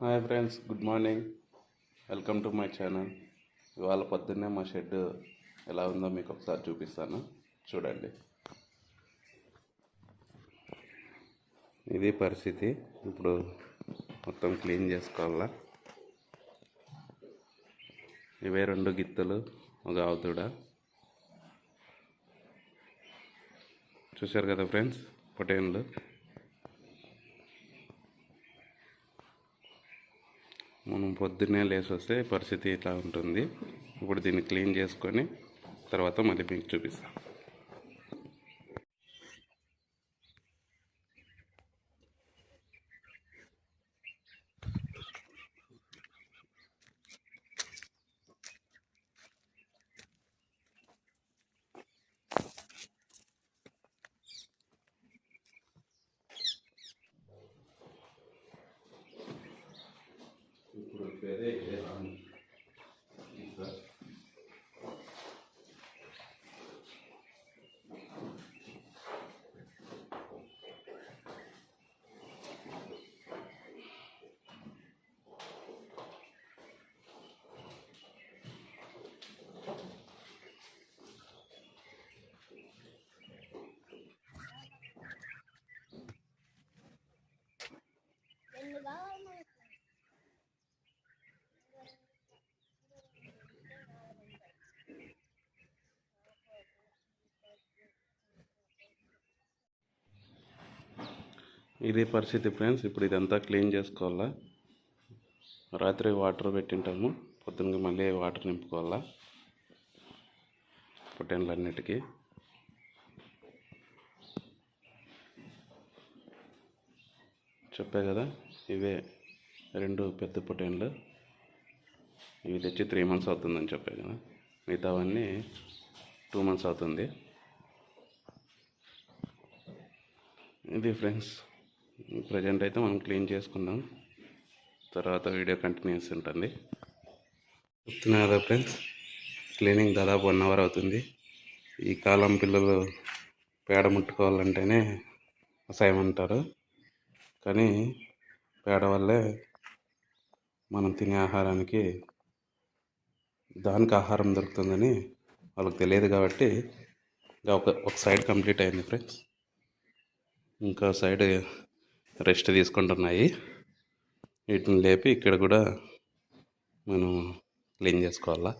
Hi friends, good morning. Welcome to my channel. ఇవాళ పొద్దున్నే మా షెడ్ ఎలా ఉందో మీకు ఒకసారి చూపిస్తాను, చూడండి. ఇది పరిస్థితి. ఇప్పుడు మొత్తం క్లీన్ చేసుకోవాలా. ఇవే 2 గిత్తలు, ఒక ఆవుతుడ. చూశారు కదా ఫ్రెండ్స్, పొటేన్లు. మనం పొద్దున్నే లేచి వస్తే పరిస్థితి ఇట్లా ఉంటుంది. ఇప్పుడు దీన్ని క్లీన్ చేసుకొని తర్వాత మళ్ళీ మీకు చూపిస్తాను. ఇప్పుడు పేరే రాను. ఇది పరిస్థితి ఫ్రెండ్స్. ఇప్పుడు ఇదంతా క్లీన్ చేసుకోవాలా. రాత్రి వాటర్ పెట్టింటాము, పొద్దున్నకి మళ్ళీ వాటర్ నింపుకోవాలా పొట్టేన్లన్నిటికీ. చెప్పా కదా, ఇవే 2 పెద్ద పొట్టేన్లు. ఇవి తెచ్చి 3 months అవుతుందని చెప్పా కదా. మిగతావన్నీ 2 months అవుతుంది. ఇది ఫ్రెండ్స్, ప్రజెంట్ అయితే మనం క్లీన్ చేసుకుందాం, తర్వాత వీడియో కంటిన్యూస్ ఉంటుంది. చెప్తున్నా కదా ఫ్రెండ్స్, క్లీనింగ్ దాదాపు 1 hour అవుతుంది. ఈ కాలం పిల్లలు పేడ ముట్టుకోవాలంటేనే అసహ్యం అంటారు, కానీ పేడ వల్లే మనం తినే ఆహారానికి దానికి ఆహారం దొరుకుతుందని వాళ్ళకి తెలియదు. కాబట్టి ఒక సైడ్ కంప్లీట్ అయింది ఫ్రెండ్స్. ఇంకా సైడ్ రెస్ట్ తీసుకుంటున్నాయి. వీటిని లేపి ఇక్కడ కూడా మనం క్లీన్ చేసుకోవాలా.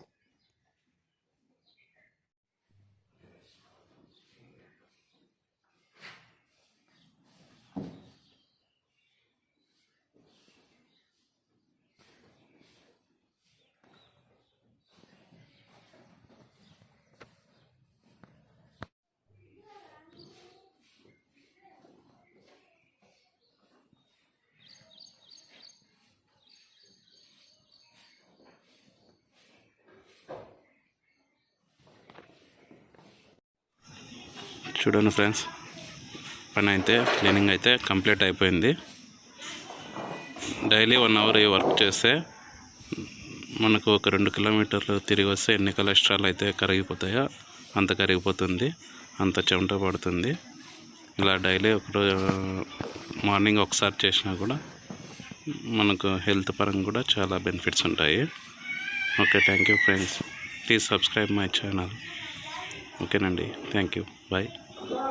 చూడండి ఫ్రెండ్స్, పని అయితే క్లీనింగ్ అయితే కంప్లీట్ అయిపోయింది. డైలీ 1 hour ఈ వర్క్ చేస్తే మనకు ఒక 2 kilometers తిరిగి వస్తే ఎన్ని కొలెస్ట్రాల్ అయితే కరిగిపోతాయో అంత కరిగిపోతుంది, అంత చెమట పడుతుంది. ఇలా డైలీ మార్నింగ్ ఒకసారి చేసినా కూడా మనకు హెల్త్ పరంగా కూడా చాలా బెనిఫిట్స్ ఉంటాయి. Okay, thank you friends. Please subscribe my channel. ఓకేనండి, థ్యాంక్ యూ, బాయ్.